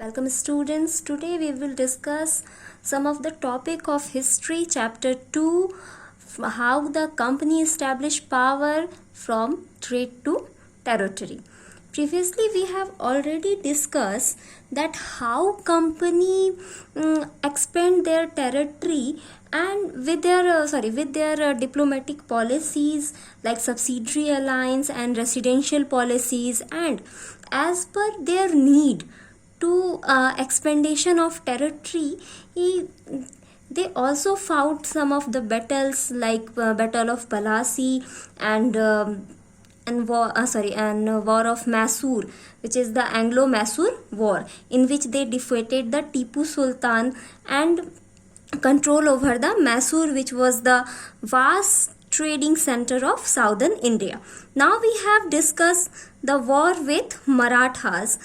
Welcome students. Today we will discuss some of the topic of history, chapter 2, how the company established power from trade to territory. Previously we have already discussed that how company expand their territory and with their diplomatic policies like subsidiary alliance and residential policies, and as per their need to expansion of territory, they also fought some of the battles like Battle of Palasi and War of Mysore, which is the Anglo-Mysore War, in which they defeated the Tipu Sultan and control over the Mysore, which was the vast trading center of southern India. Now we have discussed the war with Marathas.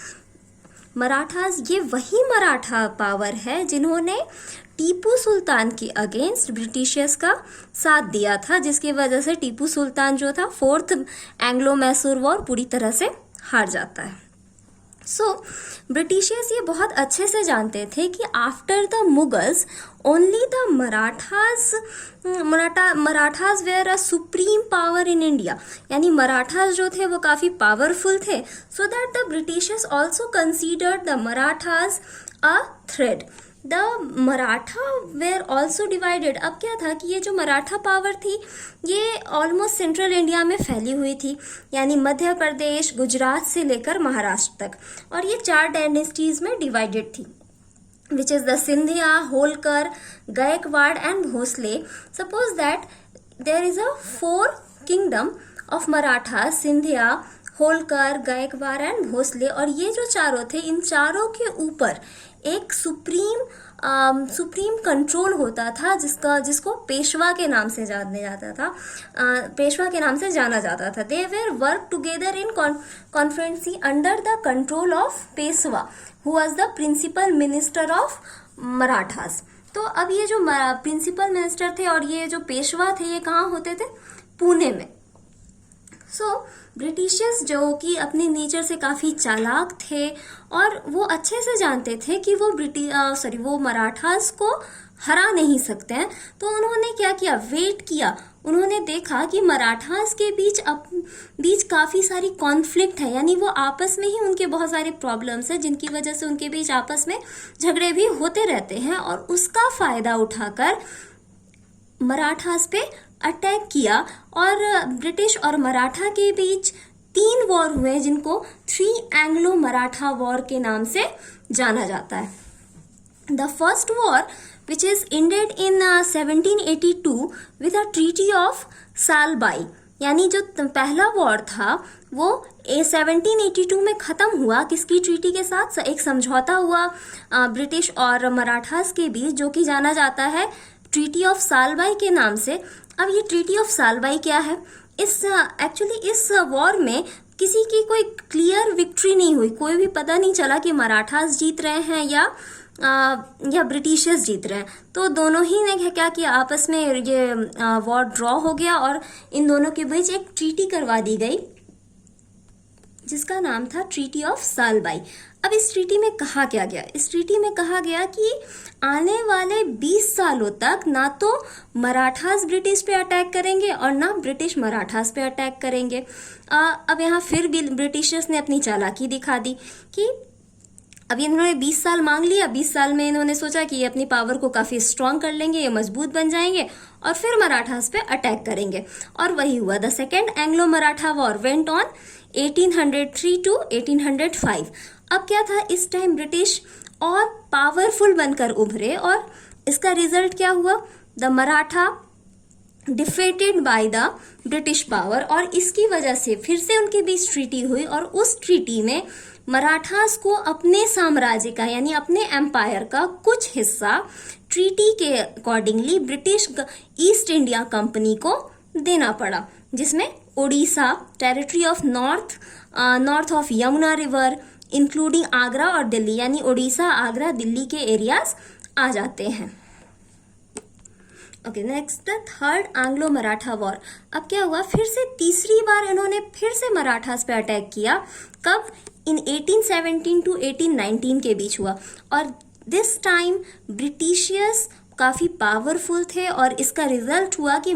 ये वही Maratha power है जिन्होंने टीपू सुल्तान के against Britishers का साथ दिया था, जिसकी वजह से टीपू सुल्तान जो था फोर्थ एंग्लो मैसूर वॉर पूरी तरह से हार जाता है. ब्रिटिशर्स ये बहुत अच्छे से जानते थे कि after the Mughals only the Marathas were a supreme power in India, यानी मराठास जो थे वो काफ़ी पावरफुल थे. So that the Britishers also considered the Marathas a threat. The Maratha were also divided. अब क्या था कि ये जो मराठा पावर थी ये ऑलमोस्ट सेंट्रल इंडिया में फैली हुई थी, यानी मध्य प्रदेश, गुजरात से लेकर महाराष्ट्र तक, और ये 4 डायनेस्टीज में डिवाइडेड थी, which is the Sindhya, Holkar, Gaikwad and Bhosle. Suppose that there is a 4 kingdom of Marathas, Sindhya, Holkar, Gaikwad and Bhosale, और ये जो चारों थे इन चारों के ऊपर एक सुप्रीम कंट्रोल होता था जिसको पेशवा के नाम से जाना जाता था. They were work together in confederacy under the control of Peshwa who was the principal minister of Marathas. तो अब ये जो प्रिंसिपल मिनिस्टर थे और ये जो पेशवा थे ये कहाँ होते थे? पुणे में. ब्रिटिशर्स जो कि अपने नेचर से काफ़ी चालाक थे और वो अच्छे से जानते थे कि वो मराठास को हरा नहीं सकते हैं, तो उन्होंने क्या किया? वेट किया. उन्होंने देखा कि मराठास के बीच काफ़ी सारी कॉन्फ्लिक्ट है, यानी वो आपस में ही उनके बहुत सारे प्रॉब्लम्स हैं जिनकी वजह से उनके बीच आपस में झगड़े भी होते रहते हैं, और उसका फ़ायदा उठाकर मराठास पे अटैक किया. और ब्रिटिश और मराठा के बीच 3 वॉर हुए जिनको 3 एंग्लो मराठा वॉर के नाम से जाना जाता है. The first war which is ended in 1782 with a treaty of Salbai, यानी जो पहला वॉर था वो 1782 में खत्म हुआ. किसकी ट्रीटी के साथ? एक समझौता हुआ ब्रिटिश और मराठास के बीच, जो कि जाना जाता है ट्रीटी ऑफ सालबाई के नाम से. अब ये ट्रीटी ऑफ सालबाई क्या है? इस वॉर में किसी की कोई क्लियर विक्ट्री नहीं हुई. कोई भी पता नहीं चला कि मराठास जीत रहे हैं या ब्रिटिशर्स जीत रहे हैं. तो दोनों ही ने क्या किया? आपस में ये वॉर ड्रॉ हो गया और इन दोनों के बीच एक ट्रीटी करवा दी गई जिसका नाम था ट्रीटी ऑफ सालबाई. अब इस ट्रीटी में कहा क्या गया? इस ट्रीटी में कहा गया कि आने वाले 20 सालों तक ना तो मराठास ब्रिटिश पे अटैक करेंगे और ना ब्रिटिश मराठास पे अटैक करेंगे. अब यहाँ फिर भी ब्रिटिशर्स ने अपनी चालाकी दिखा दी कि अब इन्होंने 20 साल मांग लिया. 20 साल में इन्होंने सोचा कि ये अपनी पावर को काफ़ी स्ट्रांग कर लेंगे, ये मजबूत बन जाएंगे और फिर मराठास पे अटैक करेंगे. और वही हुआ. The second Anglo Maratha war went on 1803 to 1805. अब क्या था? इस टाइम ब्रिटिश और पावरफुल बनकर उभरे और इसका रिजल्ट क्या हुआ? The Maratha defeated bye the British power, और इसकी वजह से फिर से उनके बीच ट्रीटी हुई, और उस ट्रीटी में मराठास को अपने साम्राज्य का, यानी अपने एम्पायर का कुछ हिस्सा ट्रीटी के accordingly British East India company को देना पड़ा, जिसमें Odisha, territory of north of Yamuna river, including Agra और दिल्ली, यानी ओडिशा, आगरा, दिल्ली के एरियाज आ जाते हैं. Okay, next the third Anglo Maratha war. अब क्या हुआ, फिर से तीसरी बार इन्होंने फिर से मराठास पे अटैक किया। कब? इन 1817 टू 1819 के बीच हुआ। और दिस टाइम ब्रिटिशियर्स काफ़ी पावरफुल थे और इसका रिजल्ट हुआ कि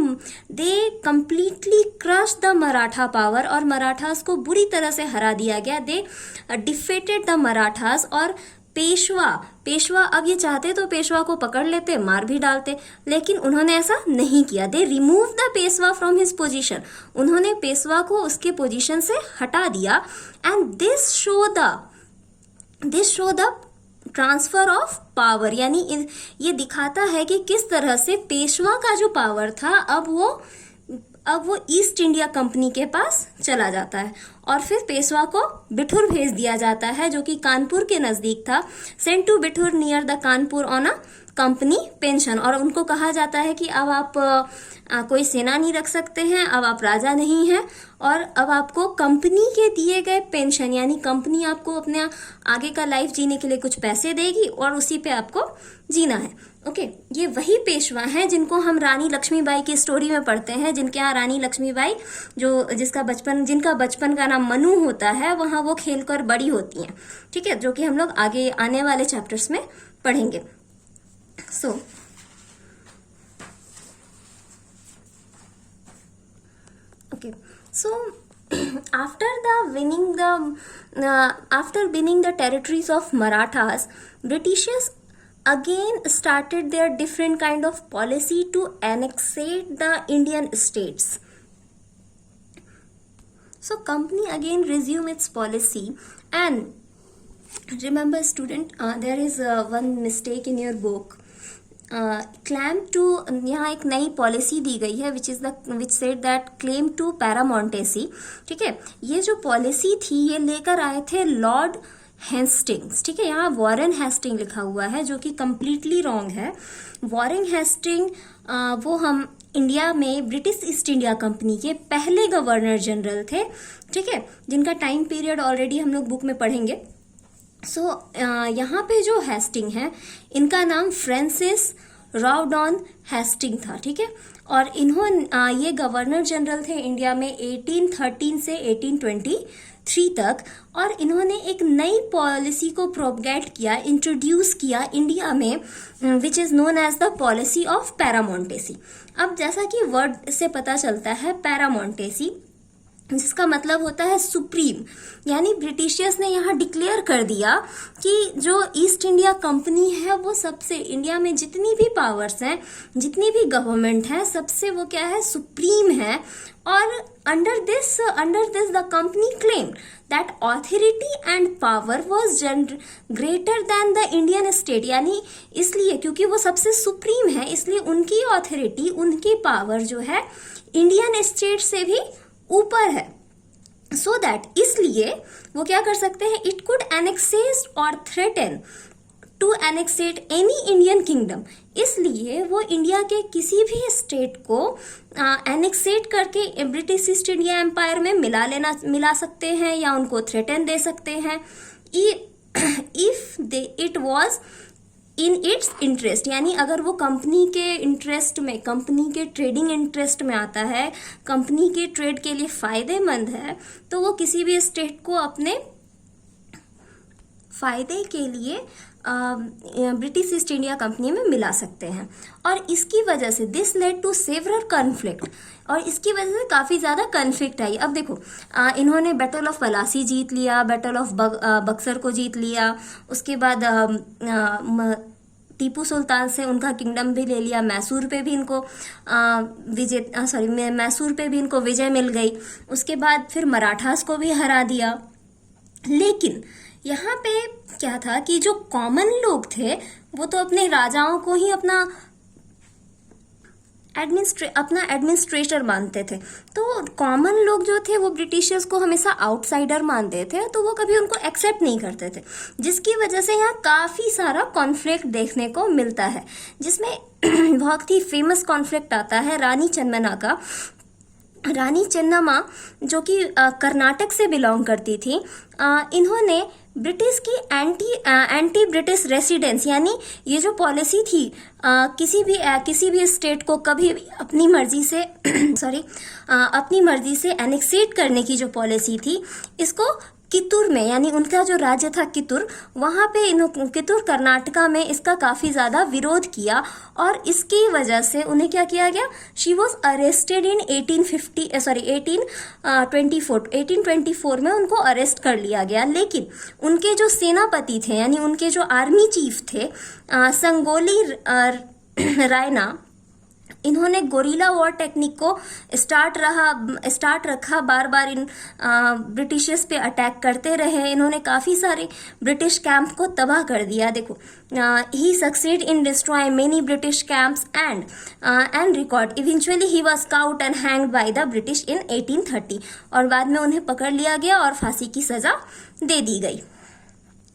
दे completely crush the Maratha power और मराठास को बुरी तरह से हरा दिया गया। दे डिफेटेड द मराठास। और पेशवा अब ये चाहते तो पेशवा को पकड़ लेते, मार भी डालते, लेकिन उन्होंने ऐसा नहीं किया। They remove the Peshwa from his position. उन्होंने पेशवा को उसके पोजीशन से हटा दिया। And this show the transfer of power, यानी ये दिखाता है कि किस तरह से पेशवा का जो पावर था अब वो ईस्ट इंडिया कंपनी के पास चला जाता है। और फिर पेशवा को बिठूर भेज दिया जाता है, जो कि कानपुर के नज़दीक था। Sent to Bithoor near the Kanpur on a company pension. और उनको कहा जाता है कि अब आप कोई सेना नहीं रख सकते हैं, अब आप राजा नहीं हैं, और अब आपको कंपनी के दिए गए पेंशन, यानी कंपनी आपको अपने आगे का लाइफ जीने के लिए कुछ पैसे देगी और उसी पे आपको जीना है। ओके, ये वही पेशवा हैं जिनको हम रानी लक्ष्मीबाई की स्टोरी में पढ़ते हैं, जिनके यहाँ रानी लक्ष्मीबाई जिनका बचपन का नाम मनु होता है, वहाँ वो खेलकर बड़ी होती हैं। ठीक है, जो कि हम लोग आगे आने वाले चैप्टर्स में पढ़ेंगे। सो after winning the territories of Marathas, Britishers again started their different kind of policy to annexate the Indian states. So company again resume its policy, and remember student, there is one mistake in your book. Claim to, यहाँ एक नई policy दी गई है which said that claim to paramountcy. ठीक है, ये जो पॉलिसी थी ये लेकर आए थे लॉर्ड हेस्टिंग्स। ठीक है, यहाँ वॉरेन हेस्टिंग लिखा हुआ है, जो कि कंप्लीटली रॉन्ग है। वॉरेन हेस्टिंग वो हम इंडिया में ब्रिटिश ईस्ट इंडिया कंपनी के पहले गवर्नर जनरल थे। ठीक है, जिनका टाइम पीरियड ऑलरेडी हम लोग बुक में पढ़ेंगे। यहाँ पे जो हेस्टिंग है, इनका नाम फ्रांसिस राउडॉन हेस्टिंग था। ठीक है, और ये गवर्नर जनरल थे इंडिया में 1813 से 1823 तक। और इन्होंने एक नई पॉलिसी को प्रोपगेट किया, इंट्रोड्यूस किया इंडिया में, which is known as the policy of paramountcy. अब जैसा कि वर्ड से पता चलता है, पैरामोंटेसी जिसका मतलब होता है सुप्रीम, यानी ब्रिटिशियर्स ने यहाँ डिक्लेयर कर दिया कि जो ईस्ट इंडिया कंपनी है वो सबसे, इंडिया में जितनी भी पावर्स हैं, जितनी भी गवर्नमेंट है, सबसे वो क्या है, सुप्रीम है। और under this the company claim that authority and power was greater than the Indian state, यानी इसलिए क्योंकि वो सबसे सुप्रीम है, इसलिए उनकी ऑथोरिटी, उनकी पावर जो है इंडियन स्टेट से भी ऊपर है। सो दैट, इसलिए वो क्या कर सकते हैं, इट कुड एनेक्सेट और threaten to annex any Indian kingdom. इसलिए वो इंडिया के किसी भी स्टेट को एनेक्सेट करके ब्रिटिश ईस्ट इंडिया एम्पायर में मिला सकते हैं या उनको थ्रेटन दे सकते हैं, if it was in its interest, यानी अगर वो कंपनी के इंटरेस्ट में, कंपनी के ट्रेडिंग इंटरेस्ट में आता है, कंपनी के ट्रेड के लिए फायदेमंद है, तो वो किसी भी स्टेट को अपने फायदे के लिए ब्रिटिश ईस्ट इंडिया कंपनी में मिला सकते हैं। और इसकी वजह से this led to several conflict, और इसकी वजह से काफ़ी ज़्यादा कॉन्फ्लिक्ट आई। अब देखो, इन्होंने बैटल ऑफ पलासी जीत लिया, बैटल ऑफ बक्सर को जीत लिया, उसके बाद टीपू सुल्तान से उनका किंगडम भी ले लिया, मैसूर पे भी इनको मैसूर पे भी इनको विजय मिल गई। उसके बाद फिर मराठास को भी हरा दिया। लेकिन यहाँ पे क्या था कि जो कॉमन लोग थे वो तो अपने राजाओं को ही अपना एडमिनिस्ट्रेटर मानते थे। तो कॉमन लोग जो थे वो ब्रिटिशर्स को हमेशा आउटसाइडर मानते थे, तो वो कभी उनको एक्सेप्ट नहीं करते थे, जिसकी वजह से यहाँ काफ़ी सारा कॉन्फ्लिक्ट देखने को मिलता है, जिसमें बहुत ही फेमस कॉन्फ्लिक्ट आता है रानी चन्नम्मा का। रानी चन्नम्मा जो कि कर्नाटक से बिलोंग करती थी, इन्होंने ब्रिटिश की एंटी ब्रिटिश रेसिडेंस, यानी ये जो पॉलिसी थी किसी भी स्टेट को कभी भी अपनी मर्जी से अपनी मर्जी से एनेक्सेट करने की जो पॉलिसी थी, इसको कित्तूर में, यानी उनका जो राज्य था कित्तूर, वहां पे कित्तूर कर्नाटका में इसका काफी ज्यादा विरोध किया और इसकी वजह से उन्हें क्या किया गया, शी वॉज अरेस्टेड इन 1824 में उनको अरेस्ट कर लिया गया। लेकिन उनके जो सेनापति थे, यानी उनके जो आर्मी चीफ थे संगोली रायना, इन्होंने गोरिल्ला वॉर टेक्निक को स्टार्ट रखा, बार बार इन ब्रिटिशर्स पे अटैक करते रहे। इन्होंने काफी सारे ब्रिटिश कैंप को तबाह कर दिया। देखो, he succeed in destroy many British camps and record eventually he was caught and hanged by the British in 1830, और बाद में उन्हें पकड़ लिया गया और फांसी की सजा दे दी गई।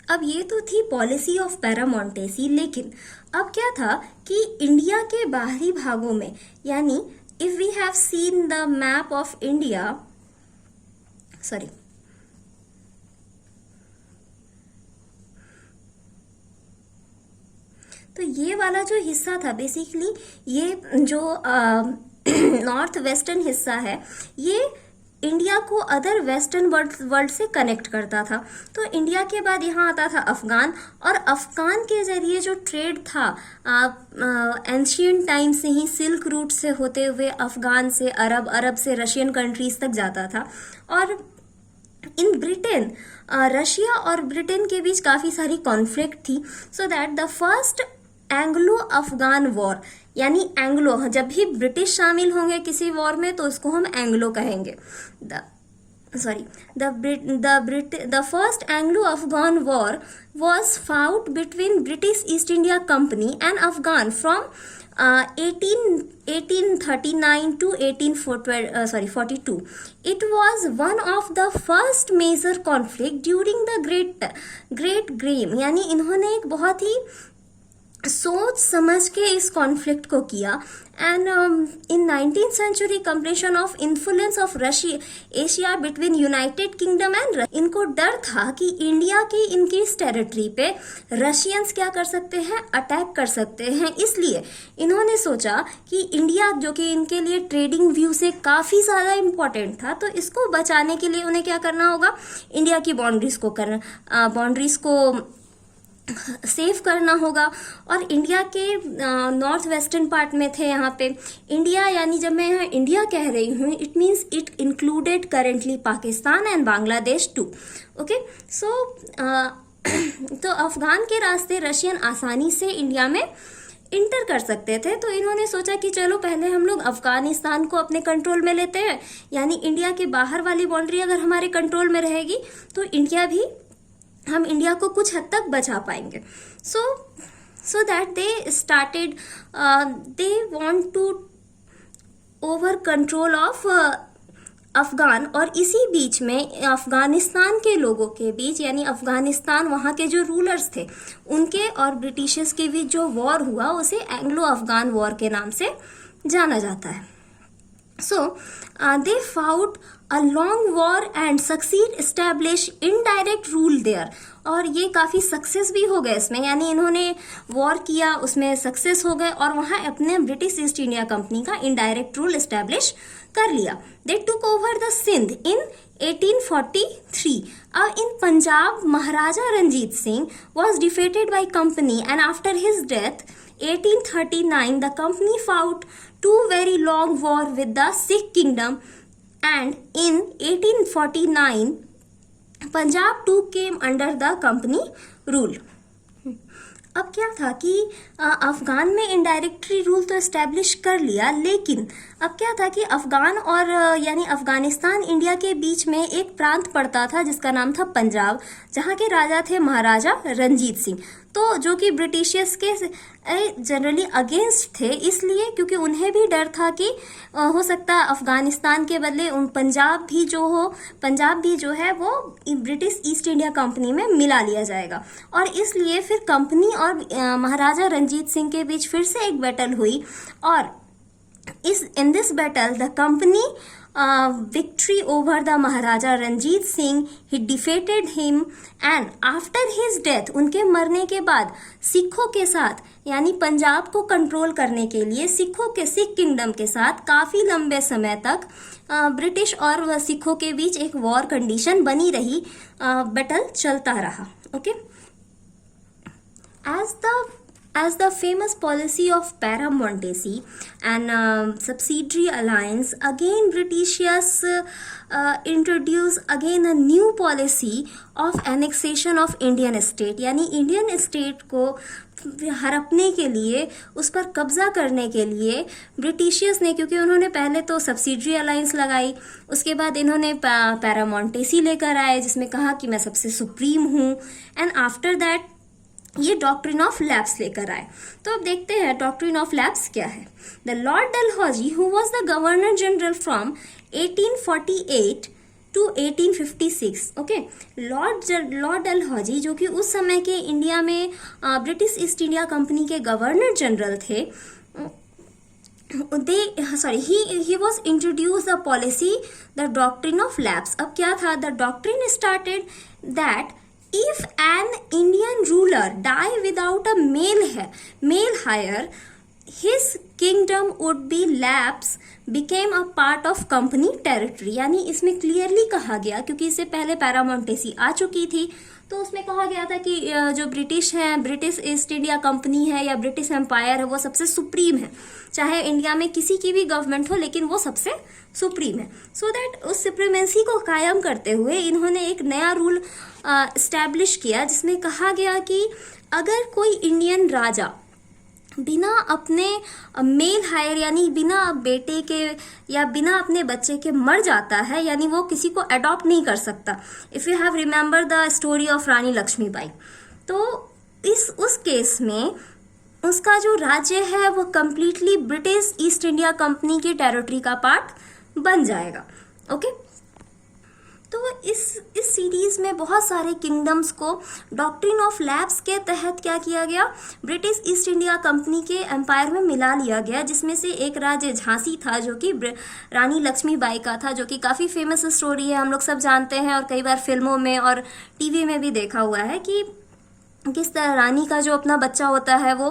अब ये तो थी पॉलिसी ऑफ पैरामोंटेसी, लेकिन अब क्या था कि इंडिया के बाहरी भागों में, यानी if we have seen the map of India, तो ये वाला जो हिस्सा था, बेसिकली ये जो नॉर्थ वेस्टर्न हिस्सा है, ये इंडिया को अदर वेस्टर्न वर्ल्ड से कनेक्ट करता था। तो इंडिया के बाद यहाँ आता था अफगान, और अफगान के जरिए जो ट्रेड था एंशियंट टाइम से ही सिल्क रूट से होते हुए अफगान से अरब, अरब से रशियन कंट्रीज तक जाता था। और इन ब्रिटेन, रशिया और ब्रिटेन के बीच काफी सारी कॉन्फ्लिक्ट थी, सो that the first Anglo Afghan war, यानी एंग्लो, जब भी ब्रिटिश शामिल होंगे किसी वॉर में तो उसको हम एंग्लो कहेंगे। The first Anglo-Afghan war was fought between British East India Company and Afghan from 1839 to 1842. It was one of the first major conflict during the Great Game, यानी इन्होंने एक बहुत ही सोच समझ के इस कॉन्फ्लिक्ट को किया। And in 19th century compression of influence of Asia between United kingdom and, इनको डर था कि इंडिया की इनकी इस टेरिटरी पे रशियंस क्या कर सकते हैं, अटैक कर सकते हैं। इसलिए इन्होंने सोचा कि इंडिया, जो कि इनके लिए ट्रेडिंग व्यू से काफी ज्यादा इंपॉर्टेंट था, तो इसको बचाने के लिए उन्हें क्या करना होगा, इंडिया की बाउंड्रीज को सेव करना होगा। और इंडिया के नॉर्थ वेस्टर्न पार्ट में थे यहाँ पे इंडिया, यानी जब मैं यहाँ इंडिया कह रही हूँ, it means it included currently Pakistan and Bangladesh too. Okay, so तो अफगान के रास्ते रशियन आसानी से इंडिया में इंटर कर सकते थे। तो इन्होंने सोचा कि चलो पहले हम लोग अफगानिस्तान को अपने कंट्रोल में लेते हैं, यानी इंडिया के बाहर वाली बाउंड्री अगर हमारे कंट्रोल में रहेगी तो हम इंडिया को कुछ हद तक बचा पाएंगे। So that they started, they want to over control of Afghan. और इसी बीच में अफगानिस्तान के लोगों के बीच, यानी अफगानिस्तान, वहाँ के जो रूलर्स थे उनके और ब्रिटिशर्स के बीच जो वॉर हुआ उसे एंग्लो अफगान वॉर के नाम से जाना जाता है। So they fought a long war and succeed establish indirect rule there, और ये काफी सक्सेस भी हो गए इसमें, यानी इन्होंने वॉर किया, उसमें सक्सेस हो गए और वहां अपने ब्रिटिश ईस्ट इंडिया कंपनी का इनडायरेक्ट रूल एस्टेब्लिश कर लिया। They took over the Sindh in 1843. In Punjab, Maharaja Ranjit Singh was defeated by company, and after his death 1839 the company fought two very long war with the Sikh kingdom, and in 1849 Punjab too came under the company rule. अब क्या था कि अफगान में इनडायरेक्टरी rule तो establish कर लिया, लेकिन अब क्या था कि अफगान और यानी अफगानिस्तान इंडिया के बीच में एक प्रांत पड़ता था जिसका नाम था पंजाब, जहाँ के राजा थे महाराजा रंजीत सिंह। तो जो कि ब्रिटिशर्स के जनरली अगेंस्ट थे, इसलिए क्योंकि उन्हें भी डर था कि हो सकता है अफगानिस्तान के बदले पंजाब भी जो है वो ब्रिटिश ईस्ट इंडिया कंपनी में मिला लिया जाएगा। और इसलिए फिर कंपनी और महाराजा रंजीत सिंह के बीच फिर से एक बैटल हुई, और in this battle the company victory over the Maharaja Ranjit Singh. He defeated him and after his death, उनके मरने के बाद सिखों के साथ यानी पंजाब को कंट्रोल करने के लिए सिख किंगडम के साथ काफी लंबे समय तक ब्रिटिश और सिखों के बीच एक वॉर कंडीशन बनी रही, बैटल चलता रहा. Okay. As the famous policy of Para-Montesi and subsidiary alliance, again Britishers introduce again a new policy of annexation of Indian state. यानी इंडियन स्टेट को हड़पने के लिए, उस पर कब्जा करने के लिए ब्रिटिशियर्स ने, क्योंकि उन्होंने पहले तो सब्सिडरी अलायंस लगाई, उसके बाद इन्होंने पैरामोंटेसी लेकर आए जिसमें कहा कि मैं सबसे सुप्रीम हूँ, एंड आफ्टर दैट ये डॉक्ट्रिन ऑफ लैप्स लेकर आए. तो अब देखते हैं डॉक्ट्रिन ऑफ लैप्स क्या है. The Lord Dalhousie who was the governor general from 1848 to 1856. Okay. Lord Dalhousie जो कि उस समय के इंडिया में ब्रिटिश ईस्ट इंडिया कंपनी के गवर्नर जनरल थे, he was introduced the policy, the doctrine of lapse. अब क्या था? The doctrine started that if an Indian ruler die without a male heir, his kingdom would be lapse, became a part of company territory. यानी इसमें clearly कहा गया, क्योंकि इससे पहले पैरामोंटेसी आ चुकी थी, तो उसमें कहा गया था कि जो ब्रिटिश हैं, ब्रिटिश ईस्ट इंडिया कंपनी है या ब्रिटिश एम्पायर है, वो सबसे सुप्रीम है. चाहे इंडिया में किसी की भी गवर्नमेंट हो, लेकिन वो सबसे सुप्रीम है. सो दैट उस सुप्रीमेंसी को कायम करते हुए इन्होंने एक नया रूल एस्टैब्लिश किया, जिसमें कहा गया कि अगर कोई इंडियन राजा बिना अपने मेल हायर यानी बिना बेटे के या बिना अपने बच्चे के मर जाता है, यानी वो किसी को अडॉप्ट नहीं कर सकता. If you have remember the story of Rani Lakshmibai, तो उस केस में उसका जो राज्य है वो completely British East India Company की टेरिटरी का पार्ट बन जाएगा. ओके. तो इस सीरीज में बहुत सारे किंगडम्स को डॉक्ट्रिन ऑफ लैप्स के तहत क्या किया गया, ब्रिटिश ईस्ट इंडिया कंपनी के एम्पायर में मिला लिया गया, जिसमें से एक राज्य झांसी था जो कि रानी लक्ष्मीबाई का था, जो कि काफ़ी फेमस स्टोरी है, हम लोग सब जानते हैं और कई बार फिल्मों में और टीवी में भी देखा हुआ है कि किस तरह रानी का जो अपना बच्चा होता है वो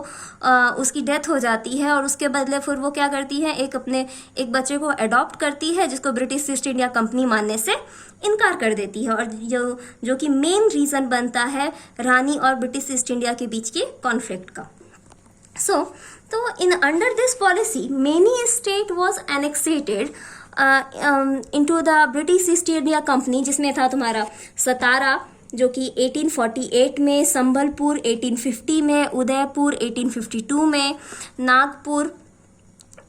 उसकी डेथ हो जाती है और उसके बदले फिर वो क्या करती है, एक बच्चे को अडॉप्ट करती है, जिसको ब्रिटिश ईस्ट इंडिया कंपनी मानने से इनकार कर देती है, और जो कि मेन रीज़न बनता है रानी और ब्रिटिश ईस्ट इंडिया के बीच के कॉन्फ्लिक्ट का. तो in under this policy many state was annexed into the British East India Company, जिसमें था तुम्हारा सतारा जो कि 1848 में, संबलपुर 1850 में, उदयपुर 1852 में, नागपुर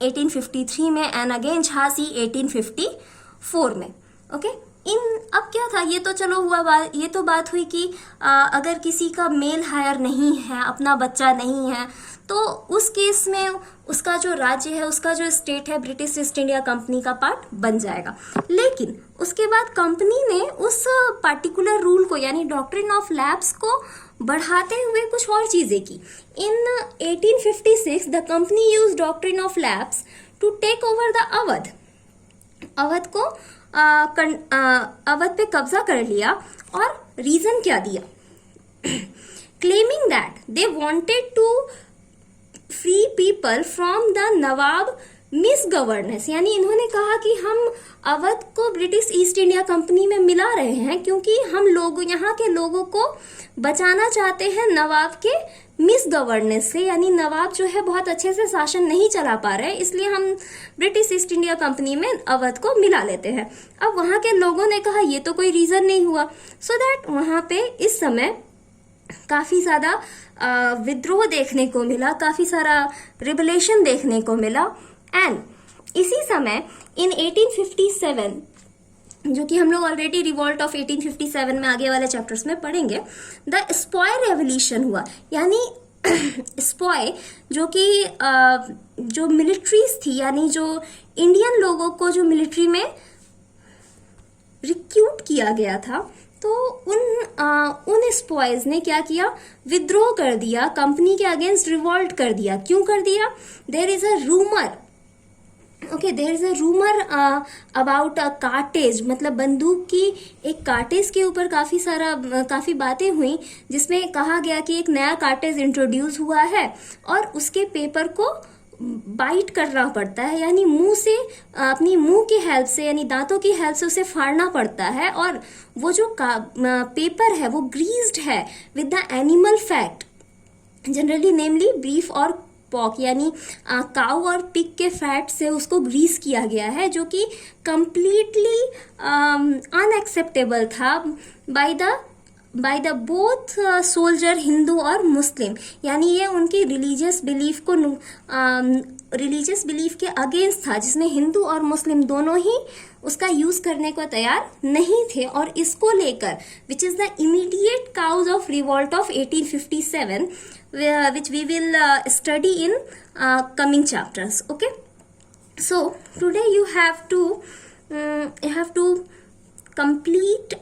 1853 में एंड अगेन झांसी 1854 में. ओके. अब क्या था, ये तो चलो हुआ ये तो बात हुई कि अगर किसी का मेल हायर नहीं है, अपना बच्चा नहीं है, तो उस केस में उसका जो राज्य है, उसका जो स्टेट है, ब्रिटिश ईस्ट इंडिया कंपनी का पार्ट बन जाएगा. लेकिन उसके बाद कंपनी ने उस पर्टिकुलर रूल को यानी डॉक्ट्रिन ऑफ लैप्स को बढ़ाते हुए कुछ और चीजें की. In 1856 the company use doctrine of lapse to take over the Awadh. Awadh को अवध पे कब्जा कर लिया, और रीजन क्या दिया, claiming that they wanted to free people from the nawab misgovernance. यानी इन्होंने कहा कि हम अवध को ब्रिटिश ईस्ट इंडिया कंपनी में मिला रहे हैं क्योंकि हम लोग यहाँ के लोगों को बचाना चाहते हैं नवाब के मिस गवर्नेंस से, यानी नवाब जो है बहुत अच्छे से शासन नहीं चला पा रहे, इसलिए हम ब्रिटिश ईस्ट इंडिया कंपनी में अवध को मिला लेते हैं. अब वहाँ के लोगों ने कहा ये तो कोई रीजन नहीं हुआ, सो दैट वहाँ पे इस समय काफ़ी ज़्यादा विद्रोह देखने को मिला, काफ़ी सारा रिबलेशन देखने को मिला. एंड इसी समय इन 1857, जो कि हम लोग ऑलरेडी रिवॉल्ट ऑफ 1857 में आगे वाले चैप्टर्स में पढ़ेंगे, द स्पॉय रेवोल्यूशन हुआ. यानी स्पॉय जो कि जो मिलिट्रीज थी, यानी जो इंडियन लोगों को जो मिलिट्री में रिक्रूट किया गया था, तो उन स्पॉयज ने क्या किया, विद्रोह कर दिया, कंपनी के अगेंस्ट रिवॉल्ट कर दिया. क्यों कर दिया, there is a rumour okay, there is a rumour about a cartridge, मतलब बंदूक की एक कार्टेज के ऊपर काफी बातें हुई, जिसमें कहा गया कि एक नया कार्टेज इंट्रोड्यूस हुआ है और उसके पेपर को बाइट करना पड़ता है, यानी मुंह से, अपनी मुंह की हेल्प से, यानी दांतों की हेल्प से उसे फाड़ना पड़ता है, और वो जो पेपर है वो ग्रीस्ड है with the animal fat, generally namely beef और पॉक, यानी काऊ और पिग के फैट से उसको ग्रीस किया गया है, जो कि कंप्लीटली अनएक्सेप्टेबल था by the both soldier, Hindu और मुस्लिम, यानी ये उनकी रिलीजियस बिलीफ के अगेंस्ट था, जिसमें हिंदू और मुस्लिम दोनों ही उसका यूज करने को तैयार नहीं थे। और इसको लेकर which is the immediate cause of revolt of 1857, which we will study in coming chapters. Okay, so today you have to complete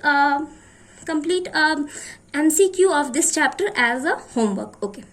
MCQ of this chapter as a homework. Okay.